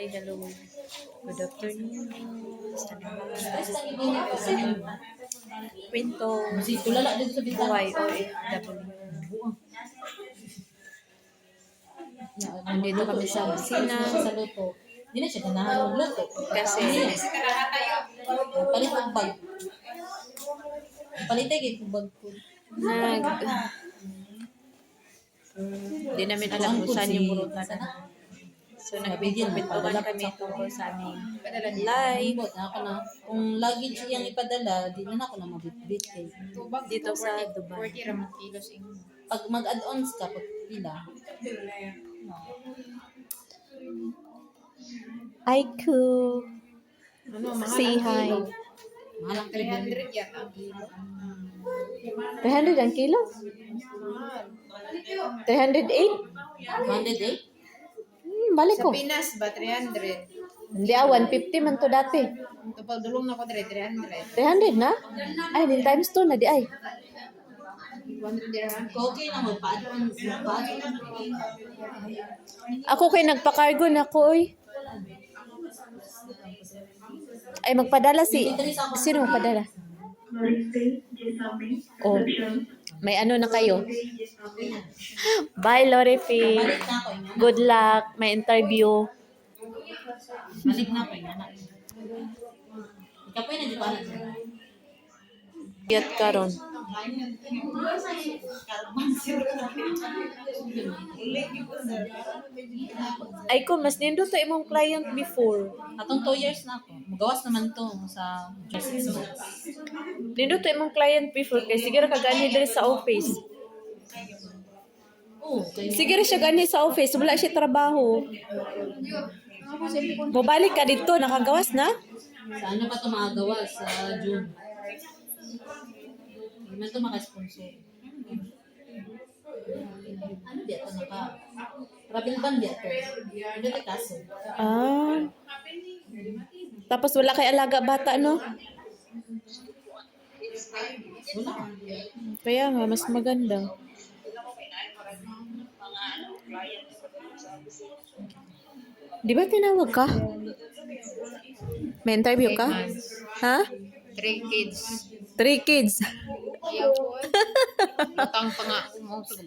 Hello. Good afternoon. Kwento. Tulala dito sa bintana. Buhay OFW. Nandito kami sa kusina. Sa luto. Hindi na siya ganahan magluto. Kasi Palit ang bag. Palit ay bag ko. Hindi namin alam kung saan yung burutan. So, nagpipintuan kami tungkol sa aming live. Ako na. Kung lagi siyang ipadala, di na ako na mabitbit. Dito sa Dubai. Pag mag-add-ons ka, pag pila. Aiku. Say hi. Mahalang 300 yan ang kilo. 300 ang kilo? 308? 108? Balik Sa ko. Pinas ba 300? Hindi 150 man to dati. Tupal dulong na ko 300. 300 na? Ay, din times 2 na di ay. 100 dirham. Okay na mo. Paano? Ako kay nagpa-cargo na ko, oy. Ay, magpadala sino magpadala? Oh, may ano na kayo? Bye, Lorefi. Balik na ako. Good luck. May interview. Balik na ako. Ikaw po yung nagdipanan siya. Yat karon. Ay ko, mas nindo to imong client before. Atong 2 years na ako. Magawas naman to sa just 6 months. Nindo to imong client before kay sige ra ka gani diri sa office. Oo. Kaya Sige ra siya gani sa office, wala siya trabaho. Mabalik ka dito, nakagawas na? sa ano pa ito makagawa sa June. Hindi man ito makasponsor. Ano di ito naka? Rabil band di ito. Hindi ito kaso. Ah. Tapos wala kay alaga bata, no? Wala. Kaya nga, mas maganda. Di ba tinawag ka? May interview ka? Ha? 3 kids. 3 kids. Ayaw ko. Utang pa nga.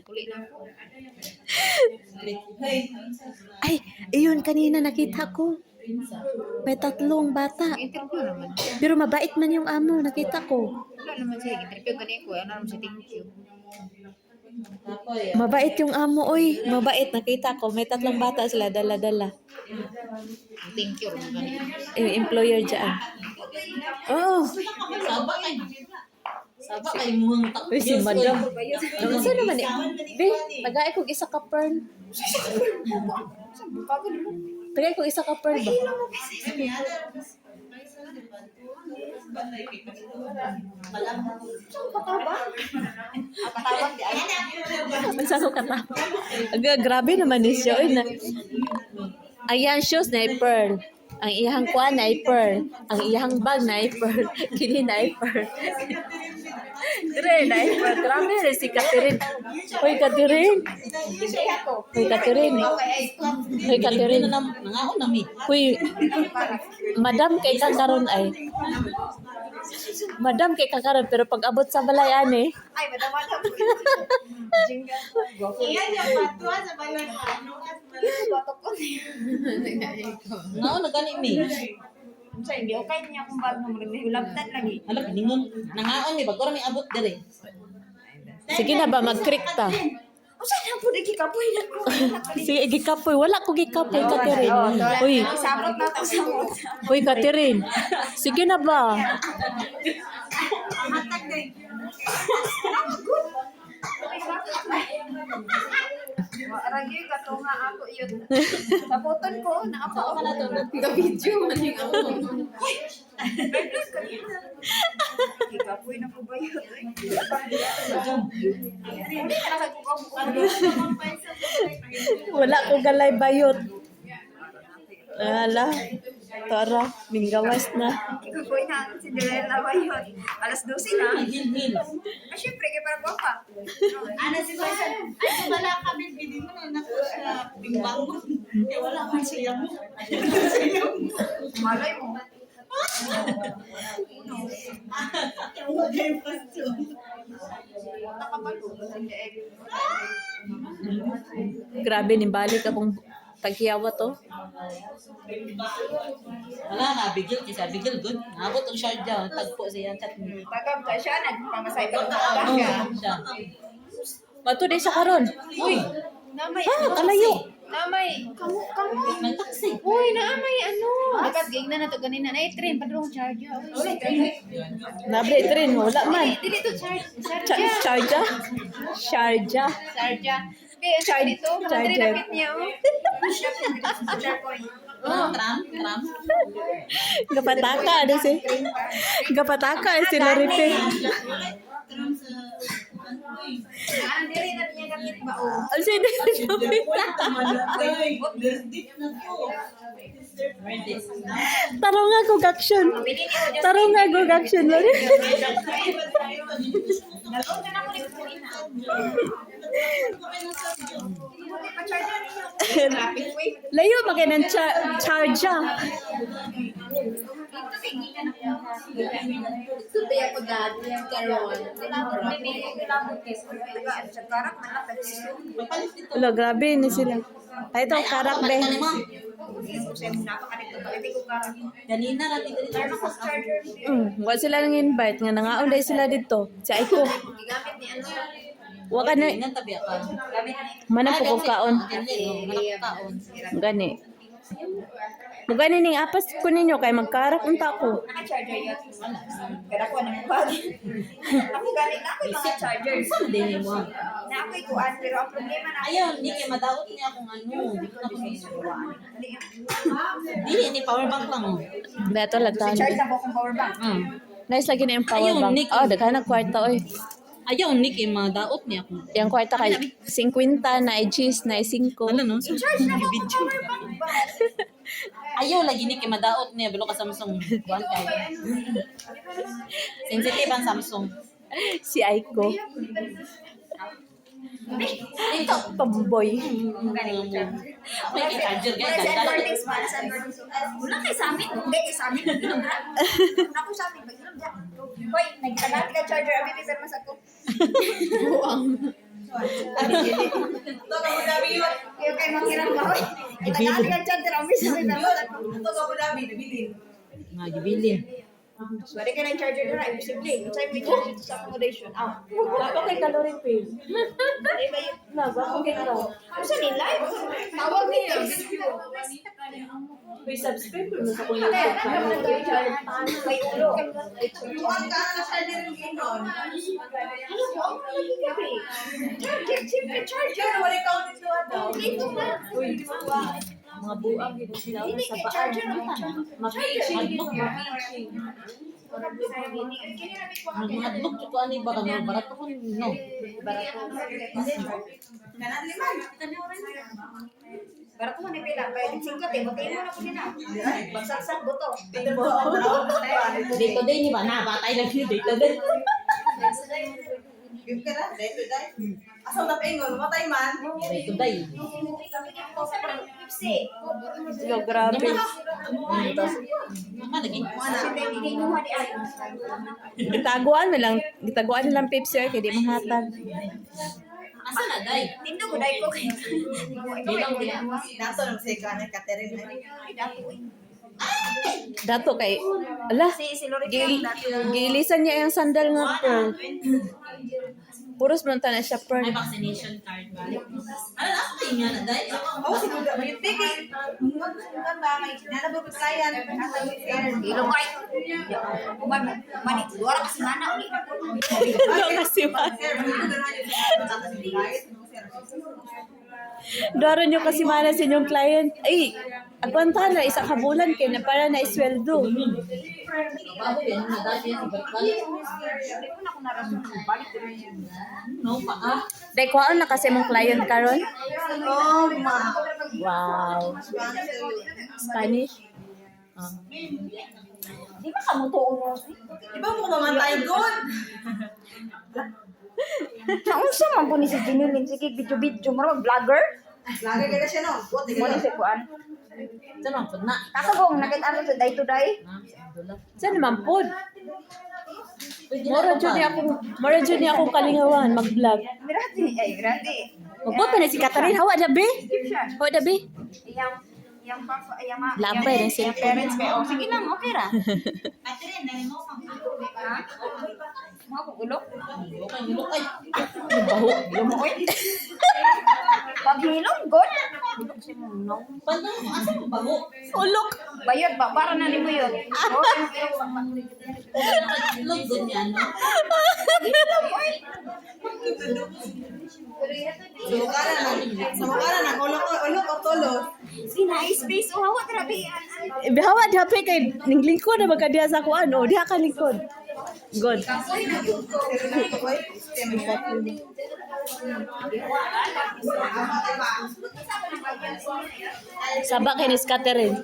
Puli na ako. Ay, iyon kanina nakita ko. May 3 bata. Interview naman. Pero mabait man yung amo, nakita ko. Wala naman siya. Interview ganito ko. Ano naman siya, thank you. Tapoy. Mabait yung amo, oy. Mabait, nakita ko. May 3 bata sila, dala-dala. Thank you. Ganito. Yung employer dyan. Oo. Saba kay. Saba kay muhang tak. Uy, si madam. Saan naman eh? Be, tagay kong isa ka pearl. Tagay kong isa ka pearl ba? Saan ko kata? Grabe naman ni siya. Uy, ayan shoes na pearl. Ang iyang kuan na pearl. Ang iyang bag na pearl. Kini na pearl. Dire na pearl. Grabe rin si Catherine. Hoy, Catherine. Hoy, Catherine. Hoy, Catherine. Nangaon na mi. Hoy, madam kay kakaron ay. Madam kay kakaron pero pag abot sa balayan eh. Ay, madam. Iyan yung patwa sa bayan. Batok ko. Nangaon na gani mi. Sa hindi, okay niya kung bago mo rin. Hulabtan lagi. Hala piningon. Nangaon ni bagora mi abot dire. Sige na ba mag-creek ta? O saan po nagkikapoy na ko? Sige, gikapoy. Wala ko gikapoy, Catherine. Uy, Sabot na ito sa mo. uy, Catherine. Sige na ba? Matag na Aragay ka to nga ako yun. Sabotan ko, naapa ako na to. Ga-video man yung ako. Ikapoy na ko ba yun? Wala ko galay bayot. Ala, tara, minggawas na. Kukuin na ang Cinderella ba yun? Alas 12 na. Hil-hil. Ah, syempre, kaya parang guwapa. Ano si Boysan? Ay, wala kami. Bili mo na naku sa bimbang mo. Eh, wala man siya mo. Malay mo. Nakabalo. Hindi eh. Grabe, nibalik akong tagkiyawa to. Wala nga, bigil. Kisa bigil, good. Nabot ang Sharjah. Tagpo siya ang chutney. Tagam ka siya, nagpamasay pa ng Oo, siya. siya. Bato din sa karon. Uy, Namay, Kalayo. namay, kamu. may taxi. Uy, naamay, ano? Dapat ging na na to ganina. Ay, train, padrong charge. Nabre train, wala man. Dili to charge. Sharjah? Sharjah. Charge. Kaya charge dito. Nakadiri Charger. napit niya, oh. Tram, tram. Gapataka, ano si? Gapataka, sila ripe. Ah, dili na niya kapit ba, oh. Ano si Taro nga kog action. Taro nga kog action. Nalong ka na ko ni Kuina. Traffic way. Layo makinan Sharjah. Ito kay Gina na po. Subay ako dati yung karon. Hindi ko labot kes. Sa karak man lang pagsiso. Wala, grabe ni sila. Ay, ito, karak be. Napakanito pa. Hindi ko karak. Kanina lang dito Laro ko sa charger. Wala sila nang invite nga nangaon dahil sila dito. Si Aiko. Gigamit ni ano. Wa ka na Ingat tabi ako. Gamit ni. manang ko kung kaon. Kaon. Gani. Mugani ning apas ko ninyo kay magkarak unta ko. Naka-charger yun. Pero ako na bag. Ako galing na ako yung mga chargers. Saan din mo? Na ako ikuan. Pero ang problema na Ayaw, hindi kayo madaot niya akong ano. Hindi ko na ako sinusuruan. Hindi nga. Dili, ni power bank lang oh. Beto lagtan. Charge na ko akong power bank. Nice lagi na yung power Ayun, bank. Nick. Oh, daghan na kwarta oy. Ayaw, ni kayo madaot niya ako. Yung kwarta kay 50 na ay cheese na ay 5. Ano no? Charge na ko akong power bank ba? Ayaw, lagi ni kayo madaot niya. Bilo ka Samsung. Kuhan kayo. Sensitive ang Samsung. Si Aiko. Ito. Pamboy. Galing charger. May charger guys. Wala sa Ganda. Endortings ba? Sa Endortings. Wala kay sa amin. Hindi kay sa amin. Naku sa amin. Pag-inom dyan. Hoy, nagtagat ka charger. Abi, may permas ako. Buang. Yung kay manghirang ba? Hoy, nagtagat ka charger. Abi, sa may permas ako. Nga, gibilin. Sorry ka na yung charger na. Imposible. Kung sa'yo may charger sa accommodation. Ah. Wala ko kay calorie pay. Ay, ba yun? Naga ko kay ka. Kung saan nila? Tawag nila. May subscribe mo sa kuya. May ulo. Charger, charger. Dito ba? Mga buang dito sila Hindi, sa kay paan. charger na Mag-matching. Mga hadlok, tsaka ano ba ka no? Barat ako no. Para ko man pila, kaya singkat eh, batiin mo na ko nila. Bagsaksak buto. Dito din ni ba? Nabatay lang yun. Dito din. Asal na paingon, matay man. Dito day. Yo, grabe. Mga lagi. Gitaguan mo lang. Gitaguan nilang Pepsi or kaya di mahatag. Asa na day? Tindo ko dahil ko kayo. Nato nang sika na Catherine. Dato kay... Ala, Si Lorian dati. gilisan niya yung sandal nga pearl. Puros man na siya pearl. May vaccination card ba? Ano na ako nga na day? Oh, siguro may piki. Mun ba may nanabot client natawid sir. Ilong kay. Manit, luar kasi mana ulit. Ano kasi man. Sir, Daro nyo kasi mana sa inyong client. Ay, agwanta na, isa kabulan kayo na para na isweldo. Bago yan, nadali yan. Balik. Hindi ko na kung narason. Balik ko na yan. No, pa ah. Dahil kuhaan na kasi mong client karon. Oh, ma. Wow. Spanish? Di ba kamutuon mo? Iba mo naman tayo good. Naunsa man po ni si Jinilin. Sige, video-video mo. Vlogger? Lagi ka na siya no. What Mo ni si Kuan. Saan ang pud na? Kakabong, nakita sa day to day. Saan naman po? Pwede Mora na dyan niya akong kalingawan, mag-vlog. Mirati. Ay, mirati. Magbuto na si Catherine. Hawa na, be? Give siya. Hawa na, be? Iyang papa, iyang ma. Labay ng iyang cellphone. parents kayo. Oh, sige lang, okay ra. Ate rin, dahil mo kang Ha? Mga kugulo? Okay, look ay. Baho. Lumoy. Paghilom, good. Hilom si Munong. Paano mo? Asa mo bago? Ulok. Bayot ba? Para na ni mo yun. Oh, Look good yan, no? Sumukara na, ulok o tolo. Sina-space. Oh, hawa grabe. Hawa na, be? Kay ninglingkod na magkadiya sa kuan. O, diha ka lingkod. Good. Sabak kay ni Catherine.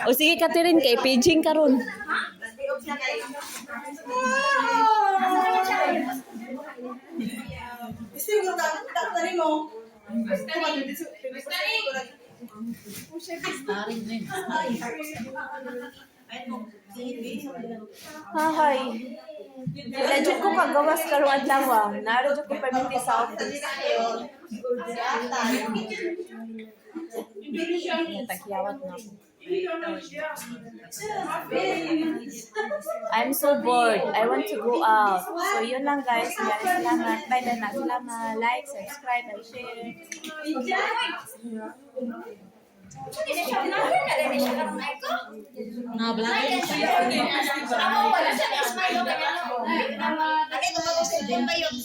O sige, Catherine, kay paging karon. Gusto yung tatari mo. Starring na yun. Hahay. Legend ko kagawas karong adlaw. Naro jud ko permiti sa office. Tagyawat na ako. I'm so bored. I want to go out. So yun lang guys. Salamat. Bye na. Salamat. Like, subscribe, and share. Nga-vlog yun siya. Ako, wala siya na-smile. Nakita mo ko sa ba yun?